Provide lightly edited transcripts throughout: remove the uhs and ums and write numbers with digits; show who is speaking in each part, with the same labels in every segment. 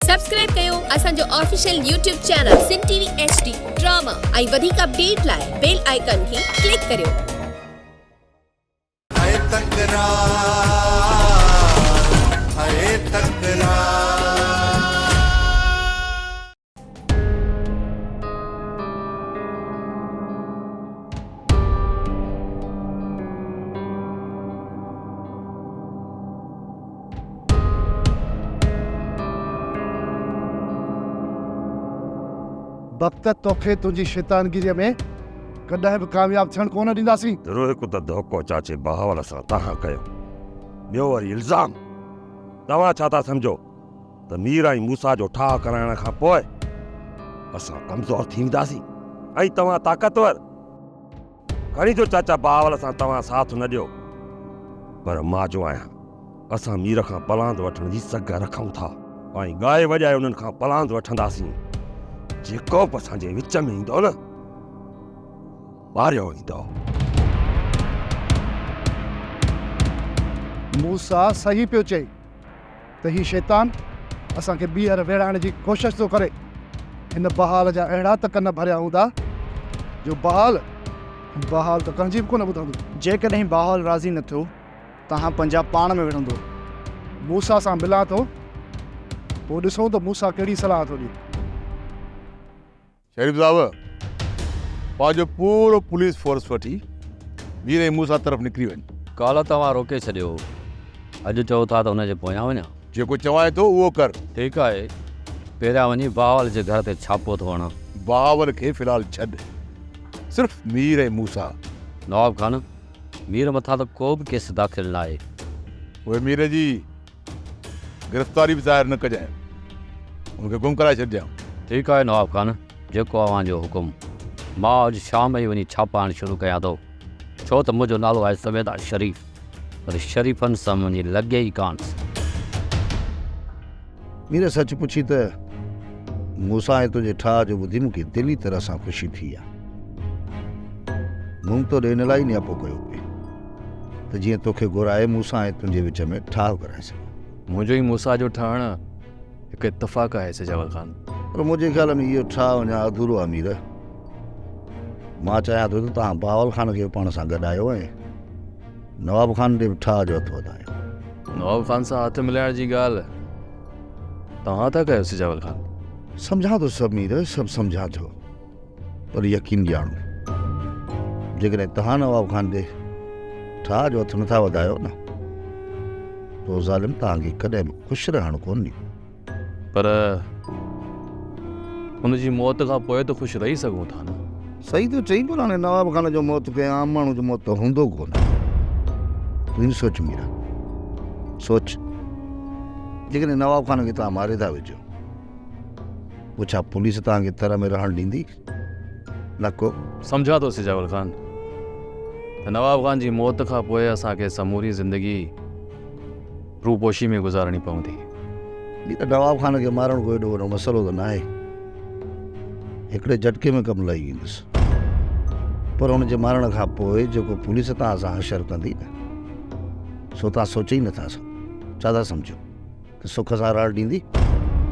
Speaker 1: Subscribe कयो असांजो official YouTube channel सिन TV HD drama ऐं वधीक अपडेट लाइ बेल आइकन खे क्लिक करियो।
Speaker 2: वक्त तोखे तुझी शैतानगिरी में कॾहिं भी कामयाब थियण कोन ॾींदासीं।
Speaker 3: ज़रूरु हिकु त धोखो चाचे बहावल सां तव्हां कयो, ॿियो वरी इल्ज़ाम। तव्हां छा था सम्झो त मीर ऐं मूसा जो ठाह कराइण खां पोइ असां कमज़ोर थी वेंदासीं ऐं तव्हां ताक़तवर? खणी जो चाचा बहावल सां तव्हां साथ न ॾियो, पर मां जो आहियां असां मीर खां पलांद वठण जी सघ रखूं था ऐं गाए वॼाए उन्हनि खां पलांद वठंदासीं। जेको बि असांजे विच में ईंदो न मारियो ईंदो।
Speaker 2: मूसा सही पियो चए त ही शैतान असांखे ॿीहर वेड़ाइण जी कोशिश थो करे। हिन बहाल जा अहिड़ा तक न भरिया हूंदा जो बहाल त कंहिंजी बि कोन ॿुधंदो।
Speaker 4: जेकॾहिं बहाल राज़ी न थियो तव्हां पंहिंजा पाण में विढ़ंदो।
Speaker 2: मूसा सां मिलां थो, पोइ ॾिसूं त मूसा कहिड़ी सलाह थो ॾिए।
Speaker 5: शरीफ साहब, पंहिंजो पूरो पुलिस फोर्स वठी मीर ऐं मूसा तरफ़ निकिरी वञ।
Speaker 6: काल्ह तव्हां रोके छॾियो, अॼु चओ था त हुनजे पोयां वञा।
Speaker 5: जेको चवाए थो उहो कर।
Speaker 6: ठीकु आहे, पहिरियां वञी बहावल जे घर ते छापो थो हणां।
Speaker 5: बहावल खे फ़िलहाल छॾ, सिर्फ़ु मीर ऐं मूसा।
Speaker 6: नवाब खान, मीर मथां त को बि केस दाख़िल न आहे।
Speaker 5: उहे मीर जी गिरफ़्तारी बि ज़ाहिर न कजांइ, हुनखे गुम कराए छॾिजांइ।
Speaker 6: ठीकु आहे नवाब खान, जेको अव्हांजो हुकुम। मां अॼु शाम ई वञी छापा हणणु शुरू कयां थो, छो त मुंहिंजो नालो आहे सवेदा शरीफ़, पर शरीफ़नि सां मुंहिंजी लॻे ई कान।
Speaker 7: मीर सच पुछी त मूसा ऐं तुंहिंजे ठाह जो ॿुधी मूंखे दिली तरह सां ख़ुशी थी आहे। मूं तो इन लाइ नियापो कयो पिए त जीअं तोखे घुराए मूसा ऐं तुंहिंजे विच में ठाह कराए सघां।
Speaker 6: मुंहिंजो ई मूसा जो ठहणु हिकु इतफ़ाक़ आहे सजावल खान,
Speaker 7: पर मुंहिंजे ख़्याल में इहो ठाह अञा अधूरो आहे। मीर, मां चाहियां थो त तव्हां बहावल खान खे पाण सां गॾायो ऐं नवाब खान ॾे बि ठाह जो हथु वधायो।
Speaker 6: नवाब खान सां हथ मिलाइण जी ॻाल्हि तव्हां था कयो सजावल खान?
Speaker 7: सम्झां थो सभु मीर, सभु सम्झां थो, पर यकीन ॼाणो जेकॾहिं तव्हां नवाब खान ॾे ठाह जो हथु नथा वधायो न तो ज़ालिम तव्हांखे कॾहिं बि ख़ुशि रहण कोन ॾींदो।
Speaker 6: पर हुनजी मौत खां पोइ त ख़ुशि रही सघूं था न।
Speaker 7: सही तो चई, पर हाणे नवाब खान जो मौत कंहिं आम माण्हू जो मौत त हूंदो कोन। तूं सोच मीरा, सोच, जेकॾहिं नवाब खान खे तव्हां मारे था विझो, पोइ छा पुलिस तव्हांखे तर में रहणु ॾींदी? न को।
Speaker 6: सम्झां थो सजावल खान त नवाब खान जी मौत खां पोइ असांखे समूरी ज़िंदगी रूपोशी में गुज़ारणी पवंदी।
Speaker 7: हीअ त नवाब खान खे मारणु कोई एॾो वॾो मसइलो त न आहे, हिकिड़े झटके में कमु लही वेंदुसि। पर हुनजे मारण खां पोइ जेको पुलिस तव्हां सां हशर कंदी न, सो तव्हां सोचे ई नथा सघो। छा था सम्झो त सुख सां रहणु ॾींदी?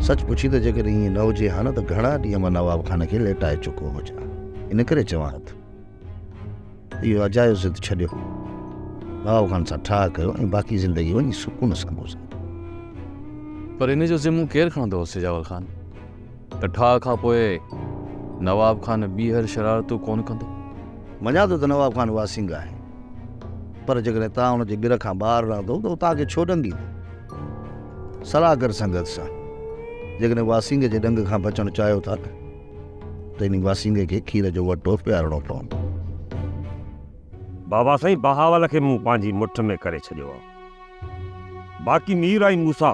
Speaker 7: सच पुछी त जेकॾहिं ईअं न हुजे हा न त घणा ॾींहं मां नवाब खान खे लेटाए चुको हुजां। इन करे चवां थो इहो अजायो ज़िद छॾियो, नवाब खान सां ठाह कयो ऐं बाक़ी ज़िंदगी वञी सुकून सां गुज़ारो।
Speaker 6: पर इन जो ज़िम्मो केरु खणंदो सजावल खान त ठाह खां पोइ नवाब खान ॿीहर शरारतूं कोन कंदो?
Speaker 7: मञा थो त नवाब खान वासिंग आहे, पर जेकॾहिं तव्हां हुनजे गिर खां ॿाहिरि रहंदो त उहो तव्हांखे छो ॾंगींदो? सलाह कर संगत सां, जेकॾहिं वासिंग जे ॾंग खां बचणु चाहियो था न त इन वासिंग खे खीर जो वटो पियारणो पवंदो।
Speaker 3: बाबा साईं बहावल खे मूं पंहिंजी मुठ में करे छॾियो आहे, बाक़ी मीर ऐं मूसा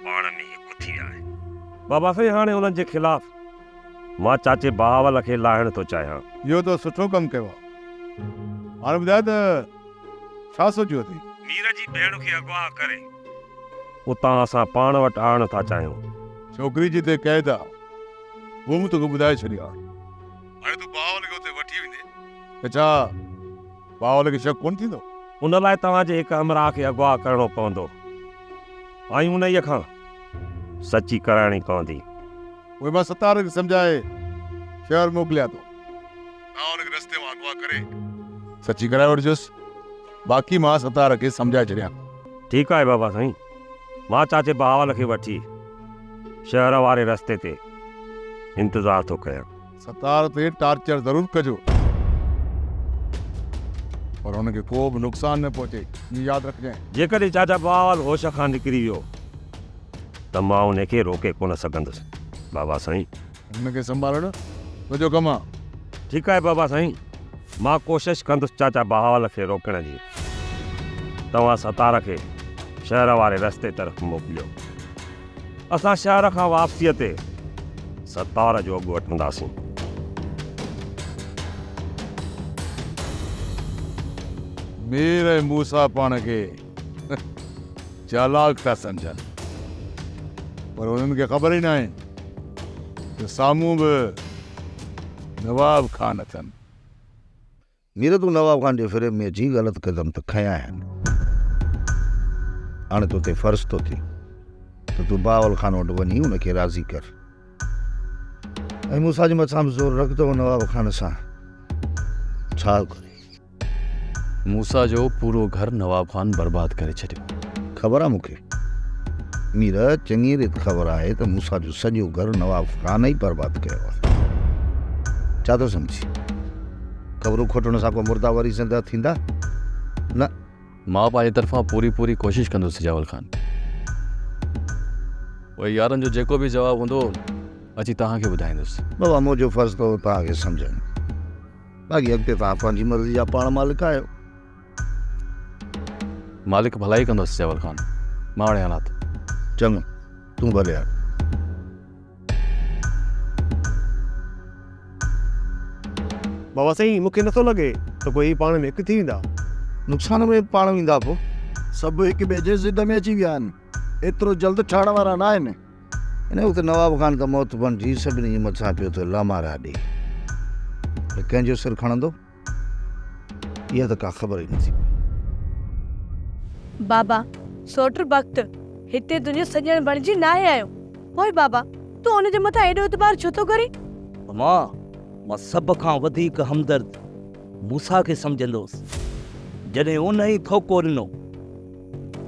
Speaker 3: पाण में हिकु थी विया आहिनि। बाबा साईं हाणे हुननि जे ख़िलाफ़ मां चाचे बहावल खे लाहिण थो चाहियां।
Speaker 5: इहो त सुठो कमु कयो आहे। हाणे ॿुधाए त छा सोचियो अथई?
Speaker 3: मीर जी भेण खे अगवा करे उतां असां पाण वटि आणणु था चाहियूं।
Speaker 5: छोकिरी जी ते क़ैद आहे, उहो मूं तोखे ॿुधाए छॾियो आहे। हाणे तूं बहावल खे उते वठी वेंदे त छा बहावल खे शक कोन थींदो?
Speaker 3: उन लाइ तव्हांजे हिकु हमराह खे अगवा करणो पवंदो ऐं उन्हीअ खां सची कराइणी पवंदी।
Speaker 5: उहे मां सतार खे सम्झाए शहर मोकिलिया थो। तव्हां हुनखे रस्ते मां अगवा करे सची कराए वठिजोसि। बाक़ी मां सतार खे सम्झाए छॾियां।
Speaker 3: ठीकु आहे बाबा साईं, मां चाचे बहावल खे वठी शहर वारे रस्ते ते इंतज़ार थो कयां।
Speaker 5: सतार ते टार्चर ज़रूरु कजो, पर हुनखे को बि नुक़सान न पहुचे, इहो यादि रखजांइ।
Speaker 3: जेकॾहिं चाचा बहावल होश खां निकिरी वियो त मां उनखे रोके कोन सघंदुसि बाबा साईं।
Speaker 5: हुनखे संभालणु तुंहिंजो कमु आहे।
Speaker 3: ठीकु आहे बाबा साईं, मां कोशिशि कंदुसि चाचा बहावल खे रोकण जी। तव्हां सतार खे शहर वारे रस्ते तरफ़ मोकिलियो। असां शहर खां वापसीअ ते सतार जो अघु वठंदासीं।
Speaker 5: मीर ऐं मूसा पाण खे चालाक था सम्झनि, पर उन्हनि खे ख़बर ई न आहे त साम्हूं बि नवाब खान अथनि।
Speaker 7: मीर तूं नवाब खान जे फिरे में जी ग़लति क़दम त खयां आहिनि। हाणे तोते फ़र्ज़ु थो थिए त तूं बहावल खान वटि वञी उनखे राज़ी कर ऐं मूंसां जे मथां बि ज़ोर रख त नवाब खान सां छा करे।
Speaker 6: मूसा जो पूरो घर नवाब खान बर्बाद करे छॾियो।
Speaker 7: ख़बर आहे मूंखे, मीर चङी रीति ख़बर आहे त मूसा जो सॼो घर नवाब खान ई बर्बाद कयो आहे। छा थो सम्झी? ख़बरूं खोटण सां को मुर्दावरी ज़िंदा थींदा न।
Speaker 6: मां पंहिंजे तरफ़ां पूरी कोशिशि कंदुसि सिजावल खान। उहे यारनि जो जेको बि जवाबु हूंदो अची तव्हांखे ॿुधाईंदुसि।
Speaker 7: बाबा मुंहिंजो फ़र्ज़ु अथव तव्हांखे सम्झाइणु, बाक़ी अॻिते तव्हां पंहिंजी मर्ज़ी जा पाण मालिक आहियो।
Speaker 6: मालिक भलाई कंदुसि सिजावल खान, मां हाणे हलां थो।
Speaker 7: चङो, तूं भले हल।
Speaker 4: बाबा साईं मूंखे नथो लॻे त कोई पाण में हिकु थी वेंदा।
Speaker 7: नुक़सान में पाण वेंदा पोइ
Speaker 2: सभु हिक ॿिए जे ज़िद में अची विया आहिनि, एतिरो जल्द ठहण वारा न आहिनि।
Speaker 7: हिन वक़्तु नवाब खान त मौत बणिजी सभिनी जे मथां पियो थो लामारा ॾे। कंहिंजो सिर खणंदो इहा त का ख़बर ई नथी।
Speaker 8: बाबा सोटर वक़्तु हिते तुंहिंजो सॼण बणिजी न आयो। पोइ बाबा तूं हुनजे मथां एॾो एतबार छो थो करे?
Speaker 9: मां सभ खां वधीक हमदर्द मूसा खे सम्झंदुसि। जॾहिं उन ई थोको ॾिनो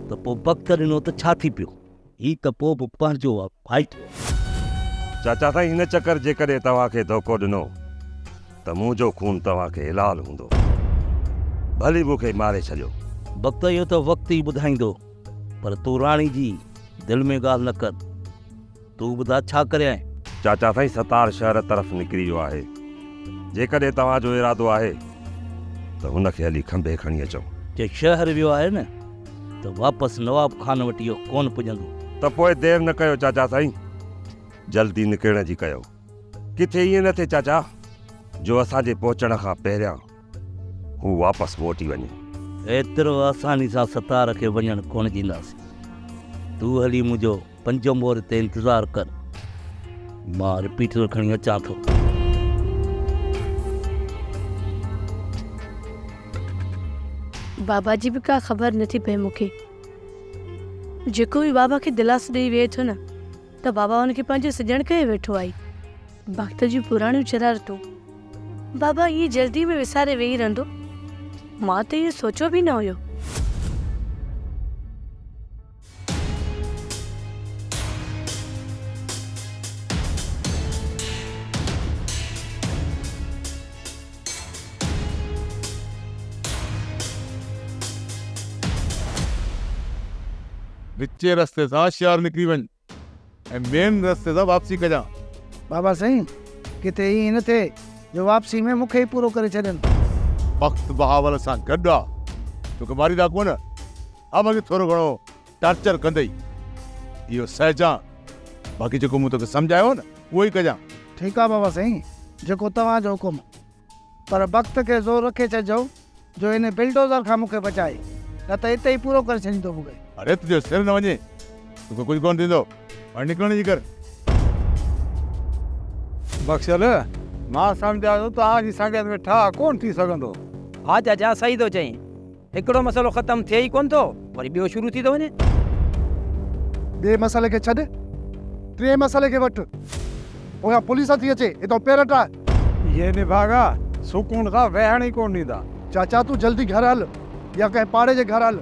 Speaker 9: त पोइ वक़्तु ॾिनो त छा थी पियो? ही त पोइ बि पंहिंजो आहे फाइट।
Speaker 3: चाचा साईं, हिन चकर जेकॾहिं तव्हांखे धोखो ॾिनो त मुंहिंजो खून तव्हांखे हिलाल हूंदो। भली मूंखे मारे छॾियो।
Speaker 9: वक़्तु इहो त वक़्तु ई ॿुधाईंदो, पर तूं राणी जी दिलि में ॻाल्हि न कर। तूं ॿुधा छा करे आहीं?
Speaker 3: चाचा साईं, सतार शहर तरफ़ निकिरी वियो आहे। जेकॾहिं तव्हांजो इरादो आहे त हुनखे हली खंभे खणी अचो।
Speaker 9: जे शहर वियो आहे न त वापसि नवाब खान वटि इहो कोन पुॼंदो।
Speaker 3: त पोइ देरि न कयो चाचा साईं, जल्दी निकिरण जी कयो। किथे ईअं न थिए चाचा जो असांजे पहुचण खां पहिरियां हू वापसि मोटी वञे।
Speaker 9: एतिरो आसानी सां सतार खे वञणु कोन ॾींदासीं। तूं हली मुंहिंजो 5 मोर ते इंतज़ारु कर, मां रिपीटर खणी अचां थो।
Speaker 8: बाबा जी बि का ख़बर नथी पए मूंखे। जेको बि बाबा खे दिलासो ॾेई विए थो न त बाबा हुनखे पंहिंजो सॼण करे वेठो आहे। वक़्त जूं पुराणियूं शरारतूं बाबा ईअं जल्दी में विसारे वेही रहंदो, मां त इहो सोचियो बि न हुयो।
Speaker 5: विचे रस्ते सां शहर निकिरी वञ ऐं मेन रस्ते सां वापसी कजां।
Speaker 2: बाबा साईं, किथे ईअं न थिए जो वापसी में मूंखे ई पूरो करे छॾनि।
Speaker 5: वक़्तु बहावल सां गॾु आहे, तोखे मारींदा कोन। हा, मूंखे थोरो घणो टार्चर कंदई, इहो सहजां। बाक़ी जेको मूं तोखे सम्झायो न उहो ई कजां।
Speaker 2: ठीकु आहे बाबा साईं, जेको तव्हांजो हुकुम। पर वक़्त खे ज़ोर रखे छॾिजो जो हिन बिल्डोज़र खां मूंखे बचाए, न त हिते ई पूरो करे छॾींदो मूंखे।
Speaker 5: अरे तुंहिंजो सिर न वञे, तोखे कुझु कोन थींदो। हाणे निकिरण जी कर।
Speaker 10: बख़्शल, मां सम्झां थो तव्हांजी संगत में ठा कोन थी सघंदो।
Speaker 11: हा चाचा, सही थो चईं। हिकिड़ो मसइलो ख़तमु थिए ई कोन थो, वरी ॿियो शुरू थी थो वञे।
Speaker 2: ॿिए मसइले खे छॾ, टे मसइले खे वठि पोयां पुलिस थी अचे हितां पेर हटाए।
Speaker 10: ये निभागा सुकून खां वेहण ई कोन ॾींदा।
Speaker 2: चाचा तूं जल्दी घर हल या कंहिं पाड़े जे घर हल।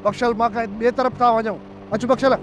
Speaker 2: बख्शल मां कंहिं ॿिए तरफ़ था वञूं। अचु बख्शल।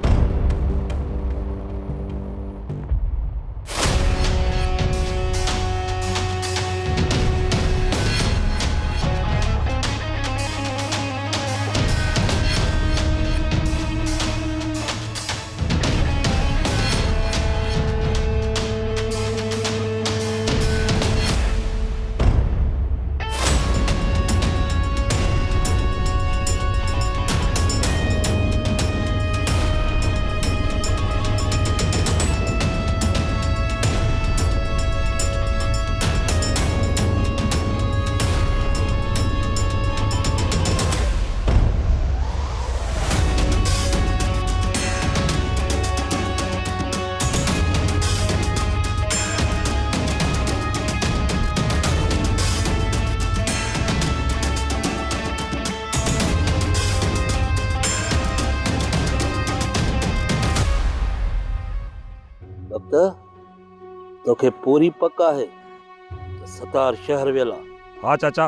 Speaker 9: तोखे पूरी पक आहे त सतार शहर वेला?
Speaker 3: हा चाचा,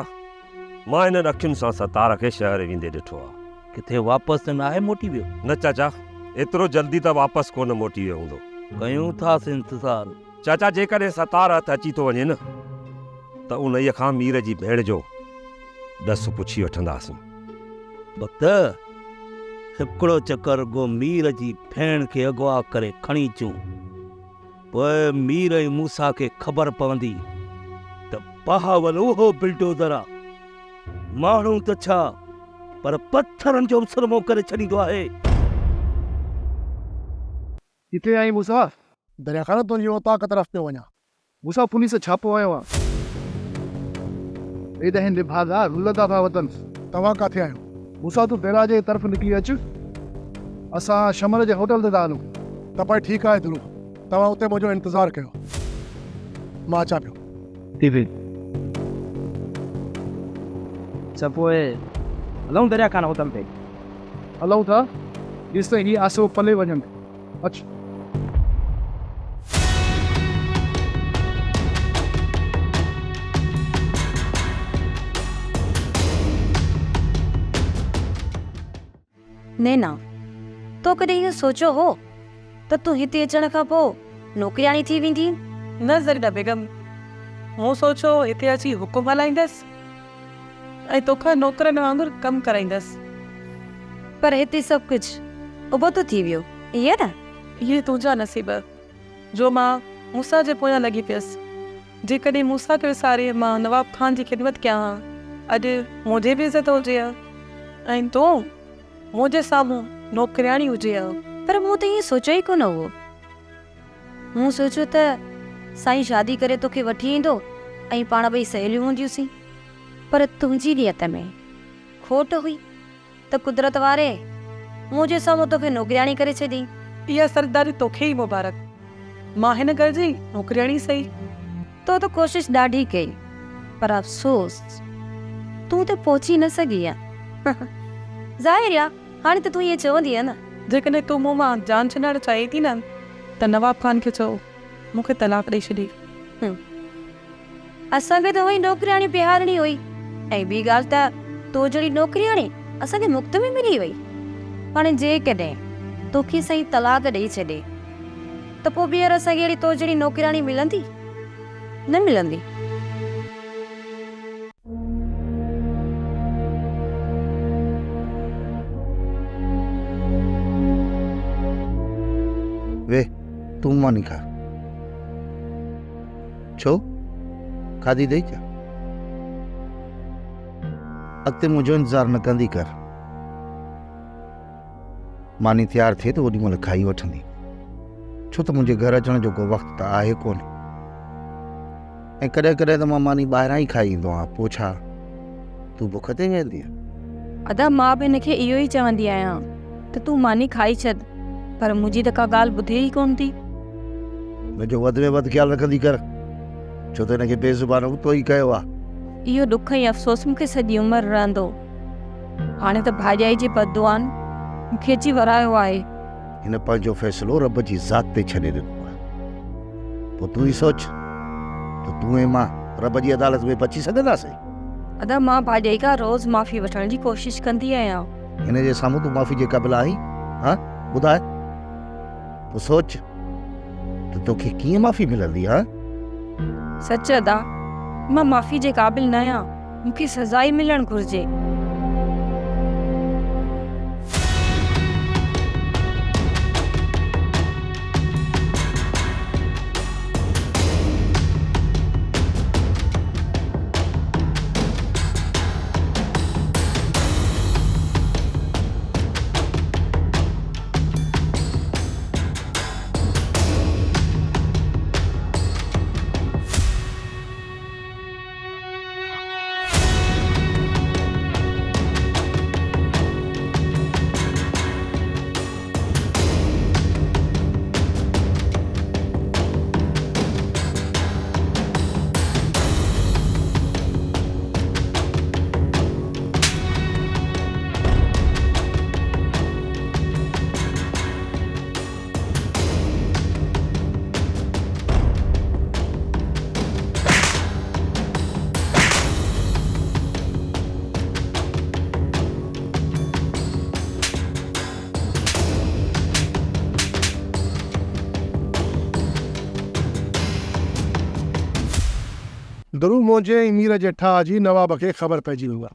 Speaker 3: मां हिननि अखियुनि सां सतार खे शहर वेंदे ॾिठो आहे।
Speaker 9: किथे वापसि त नाहे मोटी वियो?
Speaker 3: न चाचा, एतिरो जल्दी त वापसि कोन मोटी वियो हूंदो।
Speaker 9: कयूं था इंतज़ार।
Speaker 3: चाचा जेकॾहिं सतार हथ अची थो वञे न त उन्हीअ खां मीर जी भेण जो ॾस पुछी वठंदासीं।
Speaker 9: वक्त हिकिड़ो चकर गो मीर जी भेण खे अगवा करे खणी अचूं, पोइ मीर ऐं मूसा खे ख़बर पवंदी त बहावल उहो बिल्डोज़र आहे। माण्हू त छा पर पत्थरनि जो सरमो करे छॾींदो आहे।
Speaker 2: किथे आई मूसा? दरिया खान तुंहिंजी औताक़ तरफ़ पियो वञा। मूसा पुलिस छापो आयो आहे। एॾा हिन निभागा रुलंदा था वतन। तव्हां किथे आहियो? मूसा तूं दरिया जे तरफ़ निकिरी अचु। असां शमर जे होटल ते था हलूं। त भाई ठीकु आहे ध्रुव, तव्हां उते मुंहिंजो इंतज़ारु कयो। मां अचां पियो।
Speaker 11: त पोइ हलूं दरिया खान होटल ते?
Speaker 2: हलूं था। ॾिस त हीअ आसो पले वञनि। अचु।
Speaker 8: नैना, तो कॾहिं इहो सोचियो हो त तूं हिते अचण खां पोइ नौकिरियाणी थी वेंदी?
Speaker 12: न ज़रीना बेगम, मूं सोचो हिते अची हुकुम हलाईंदसि ऐं तोखां नौकरनि वांगुरु कमु कराईंदसि।
Speaker 8: पर हिते सभु कुझु उबो तो थी वियो, इहे न?
Speaker 12: इहे तुंहिंजा नसीब जो मां मूसा जे पोयां लॻी पियसि। जेकॾहिं मूसा खे विसारे मां नवाब ख़ान जी ख़िदमत कयां हा, अॼु मुंहिंजी बि इज़त हुजे हा ऐं तूं मुंहिंजे साम्हूं नौकरियाणी हुजे हा।
Speaker 8: पर मूं त ईअं सोचियो ई कोन हो। मूं सोचियो त साईं शादी करे तोखे वठी ईंदो ऐं पाण ॿई सहेलियूं हूंदियूंसीं। पर तुंहिंजी नियत में खोट हुई त कुदरत वारे मुंहिंजे साम्हूं तोखे नौकरियाणी करे छॾी।
Speaker 12: इहा सरदारी तोखे ई मुबारक। मां हिन घर जी नौकरियाणी सही।
Speaker 8: तो त कोशिश ॾाढी कई, पर अफ़सोस तूं त पहुची न सघी आहे। ज़ाहिर आहे हाणे त तूं ईअं चवंदी आहे न।
Speaker 12: जेकॾहिं तूं मूं मां जान छॾणु चाहे थी न त नवाब ख़ान खे चओ मूंखे तलाक ॾेई छॾी।
Speaker 8: असांखे त उहा नौकरियाणी बिहारणी हुई ऐं ॿी ॻाल्हि त तो जहिड़ी नौकरियाणी असांखे मुफ़्त में मिली वई। हाणे जेकॾहिं तोखे साईं तलाक ॾेई छॾे त पोइ ॿीहर असांखे अहिड़ी तो जहिड़ी नौकरियाणी मिलंदी? न मिलंदी।
Speaker 7: वे तूं मानी खा। छो खाधी ॾेई छा? अॻिते मुंहिंजो इंतज़ारु न कंदी कर। मानी तयारु थिए त ओॾी महिल खाई वठंदी, छो त मुंहिंजे घर अचण जो को वक़्तु त आहे कोन। ऐं कॾहिं कॾहिं त मां मानी ॿाहिरां ई खाई ईंदो आहियां। पोइ छा तूं बुख ते वेंदी आहे?
Speaker 8: अदा मां बि हिनखे इहो ई चवंदी आहियां त तूं मानी खाई छॾ, पर मुंहिंजी त का ॻाल्हि ॿुधे ई कोन थी।
Speaker 7: मुंहिंजो वधि में वधि ख़्यालु रखंदी कर, छो त हिनखे बेज़ुबान तो ई कयो आहे।
Speaker 8: इहो ॾुख ऐं अफ़सोस मूंखे सॼी उमिरि रहंदो। हाणे त भाॼाई जे बदुआनि मूंखे अची वरायो आहे।
Speaker 7: हिन पंहिंजो फ़ैसिलो रब जी ज़ात ते छॾे ॾिनो आहे। पोइ तूं ई सोच त तूं ऐं मां रब जी अदालत में बची सघंदासीं?
Speaker 8: अदा मां भाॼई खां रोज़ माफ़ी वठण जी कोशिश कंदी आहियां।
Speaker 7: हिन जे साम्हूं तूं माफ़ी जे क़ाबिल आहीं? हा ॿुधाए, पोइ सोच त तोखे कीअं माफ़ी मिलंदी? हा
Speaker 8: सच अदा मां माफ़ी जे क़ाबिल न आहियां, मूंखे सज़ा ई मिलणु घुरिजे।
Speaker 2: दरू मोजे मीर जे ठाह जी नवाब खे ख़बर पइजी वई आहे।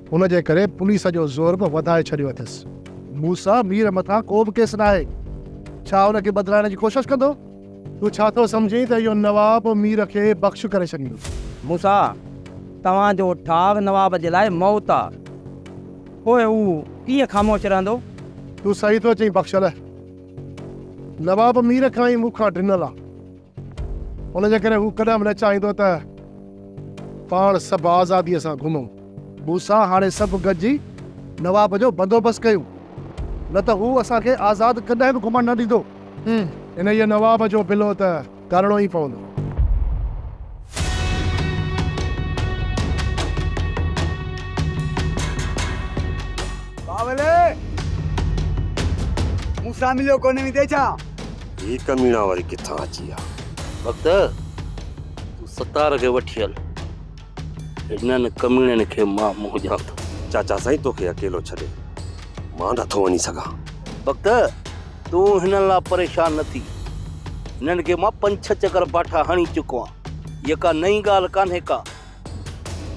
Speaker 2: उन जे करे पुलिस जो ज़ोर बि वधाए छॾियो अथसि। मूसा मीर मथां को बि केस न आहे। छा उनखे बदिलाइण जी कोशिश कंदो? तूं छा थो सम्झी त इहो नवाब मीर खे बख़्श करे छॾींदो?
Speaker 11: मूसा तव्हांजो ठाग नवाब जे लाइ मौत आहे, पोइ हू कीअं ख़ामोश रहंदो?
Speaker 2: तूं सही थो चईं बख़्शल। नवाब मीर खां ई मूंखां ॾिनल आहे। उन जे करे हू कॾहिं बि न चाहींदो त पाण सभु आज़ादीअ सां घुमूं। मूसा हाणे सभु गॾिजी नवाब जो बंदोबस्तु कयूं, न त हू असांखे आज़ादु कॾहिं बि घुमण न ॾींदो। इन ये नवाब जो बिलो त करणो ई पवंदो।
Speaker 10: बावले मूसा मिलियो कोन्हे विदे छा?
Speaker 3: ही कमीना वारी किथां अची आहे?
Speaker 9: वक्त तूं सतार खे वठी हल, हिननि कमीणनि खे मां मुंहुं ॾियां थो।
Speaker 3: चाचा साईं तोखे अकेलो छॾे मां नथो वञी सघां।
Speaker 9: वक्त तूं हिननि लाइ परेशान न थी, हिननि खे मां 5-6 चकर बाठा हणी चुको आहियां। इहा का नई ॻाल्हि कान्हे का।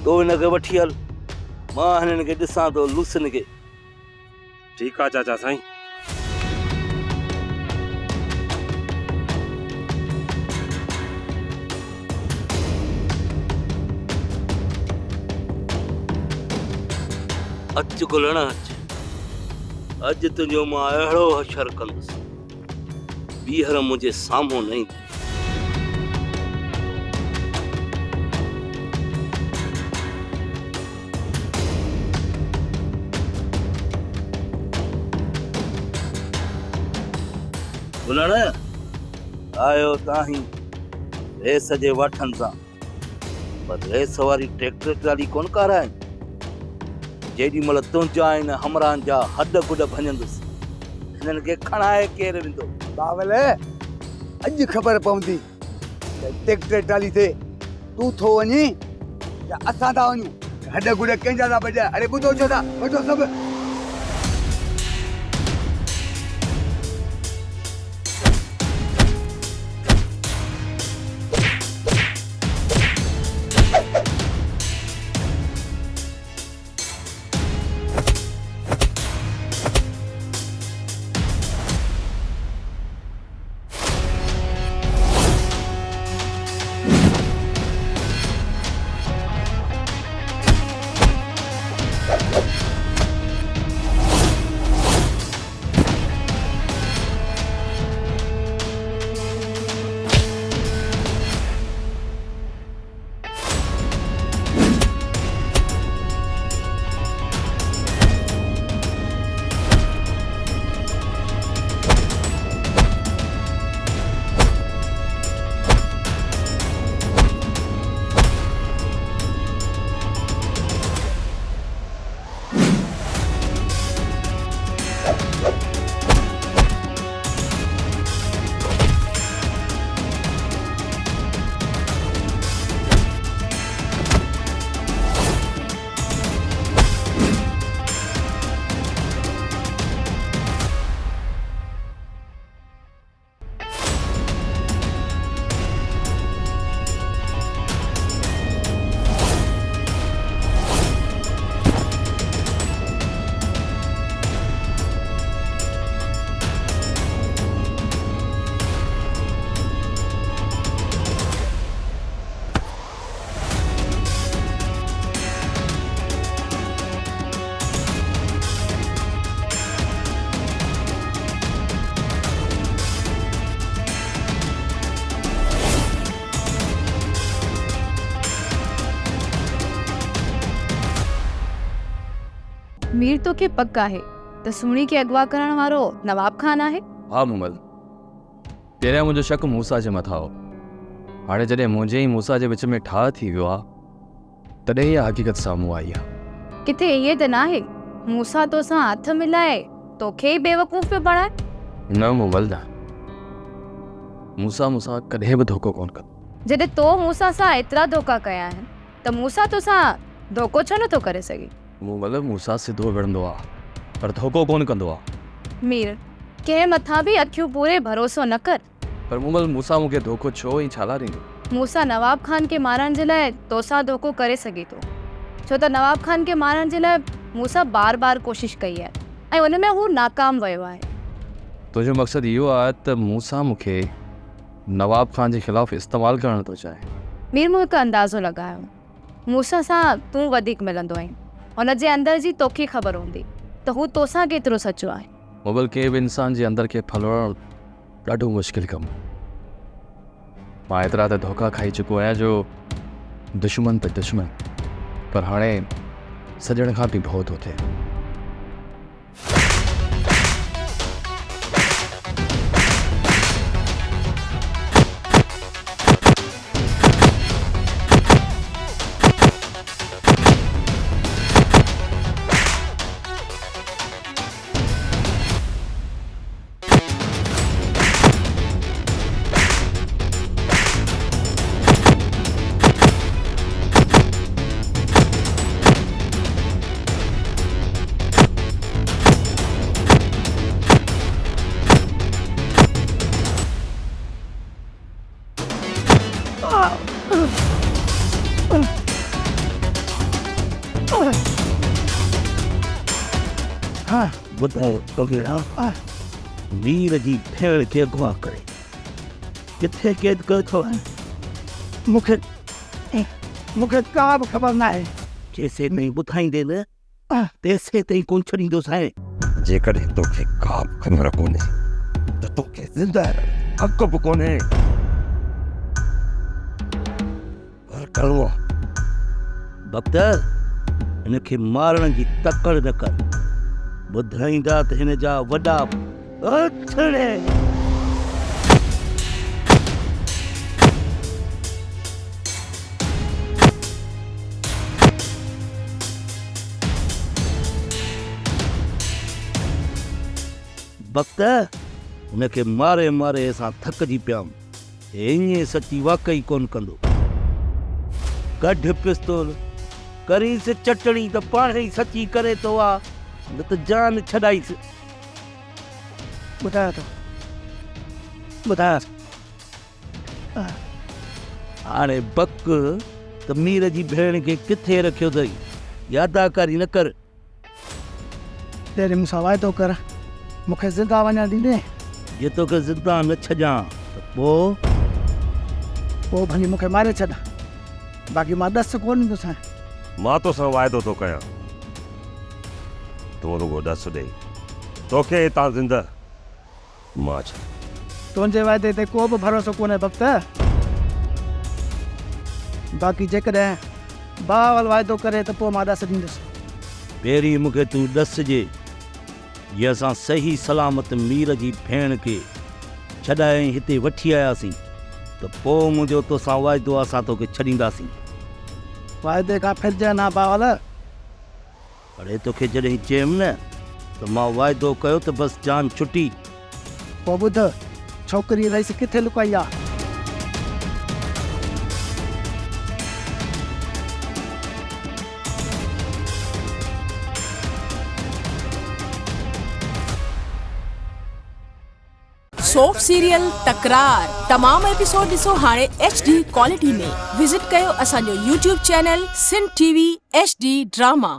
Speaker 9: तूं हिनखे वठी हल, मां हिननि खे ॾिसां थो लुसन खे।
Speaker 3: ठीकु आहे चाचा साईं।
Speaker 9: अच गुलण अच, अॼु तुंहिंजो मां अहिड़ो हशर कंदुसि, ॿीहर मुंहिंजे साम्हूं न ईंदे। गुलण आयो ताहीं रेस जे वठनि सां, पर रेस वारी ट्रैक्टर ट्राली कोन काराइनि। जेॾी महिल तुंहिंजा आहिनि हमरान जा हद गुड भञंदुसि, हिननि खे खणाए केरु वेंदो?
Speaker 10: बावले अॼु ख़बर पवंदी त ट्रैक्टर ट्राली ते तूं थो वञी या असां था वञूं। हड गुड कंहिंजा था भॼा? अरे ॿुधो छो था वठो सभु।
Speaker 13: मीर तो के पक आहे त सुमणी खे अगवा करण वारो नवाब खान आहे।
Speaker 14: हाँ मुमल, पहिरियां मुंहिंजो शक मूसा जे मथां हो, हाणे जॾहिं मुंहिंजे ऐं मूसा जे विच में ठाह थी वियो आहे तॾहिं इहा हक़ीक़त साम्हूं आई आहे।
Speaker 13: किथे इहे त नाहे मूसा तोसां हथ मिलाए तोखे बेवकूफ़ पियो बणाए?
Speaker 14: न मुमल न, मूसा मूंसां कॾहिं बि धोखो कोन कंदो।
Speaker 13: जॾहिं तो मूसा सां एतिरा धोखा कया आहिनि त मूसा तोसां धोखो छो नथो करे सघे?
Speaker 14: मुमल मूसा सिधो विढ़ंदो आहे पर धोखो कोन कंदो आहे।
Speaker 13: मीर कंहिं मथां बि अखियूं पूरे भरोसो न कर।
Speaker 14: पर मुमल मूसा मूंखे धोखो छो ऐं छा लाइ ॾींदो?
Speaker 13: मूसा नवाब खान खे मारण जे लाइ तोसां धोखो करे सघे थो, छो त नवाब खान खे मारण जे लाइ मूसा बार बार कोशिश कई आहे ऐं उन में हू नाकाम वियो आहे।
Speaker 14: तुंहिंजो मक़सदु इहो आहे त मूसा मूंखे नवाब खान जे ख़िलाफ़ु इस्तेमालु करणु थो चाहे।
Speaker 13: मीर मूं हिकु अंदाज़ो लॻायो, मूसा सां तूं वधीक मिलंदो आहीं, हुन जे अंदर जी तोखे ख़बर हूंदी त हू तोसां केतिरो सचो आहे।
Speaker 14: मुगल कंहिं बि इंसान जे अंदर खे फलवणु ॾाढो मुश्किल कमु। मां एतिरा त धोखा खाई चुको आहियां जो दुश्मन त दुश्मन, पर हाणे सॼण खां बि भउ थो थिए।
Speaker 9: हाँ ॿुधायो तोखे वीर जी भेण खे अगवा करे किथे क़ैद कयो अथव?
Speaker 11: मूंखे का बि ख़बर न आहे।
Speaker 9: जेसे ताईं ॿुधाईंदे न तेसे ताईं कोन छॾींदोसांइ।
Speaker 3: जेकॾहिं तोखे का बि ख़बर कोन्हे त तोखे ज़िंदा रहण हक़ बि कोन्हे। पर कलमो
Speaker 9: बख्तर हिनखे मारण जी तकड़ न कर, ॿुधाईंदा त हिन जा वॾा अथड़े। बख्तर हुनखे मारे मारे असां थकिजी पिया, ईअं सची वाकई कोन कंदो। कढ पिस्तौल करीस चटणी त पाण ई सची करे तो आ, न त जान छॾाईस।
Speaker 11: ॿुधायो तो ॿुधायो।
Speaker 9: हाणे बक त मीर जी भेण खे किथे रखियो अथई, यादाकारी न कर।
Speaker 11: तेरे मूंसां वाइदो कर मूंखे ज़िंदा वञण ॾींदे।
Speaker 9: जे तोखे ज़िंदा न छॾां त
Speaker 11: पोइ भली मूंखे मारे छॾ, बाक़ी मां ॾस कोन ॾींदोसांइ।
Speaker 3: मां तोसां वाइदो थो कयां, तूं रुगो ॾस ॾे, तोखे हितां ज़िंदा मां छा।
Speaker 11: तुंहिंजे वाइदे ते को बि भरोसो कोन्हे बख्तर, बाक़ी जेकॾहिं बावल वाइदो करे त पोइ मां ॾस ॾींदुसि।
Speaker 9: पहिरीं मूंखे तूं ॾसजे जे असां सही सलामत मीर जी भेण खे छॾाए हिते वठी आयासीं त पोइ मुंहिंजो तोसां वाइदो असां तोखे छॾींदासीं।
Speaker 11: वाइदे खां फिरजांइ ना बावल।
Speaker 9: अड़े तोखे जॾहिं चयमि न त मां वाइदो कयो त बसि जान छुटी।
Speaker 11: पोइ ॿुध छोकिरी रईस किथे लुकाई आहे?
Speaker 1: सोप सीरियल तकरार तमाम एपिसोड ॾिसो हाणे HD क्वालिटी में। विजिट कयो असांजो YouTube channel Sindh TV HD drama.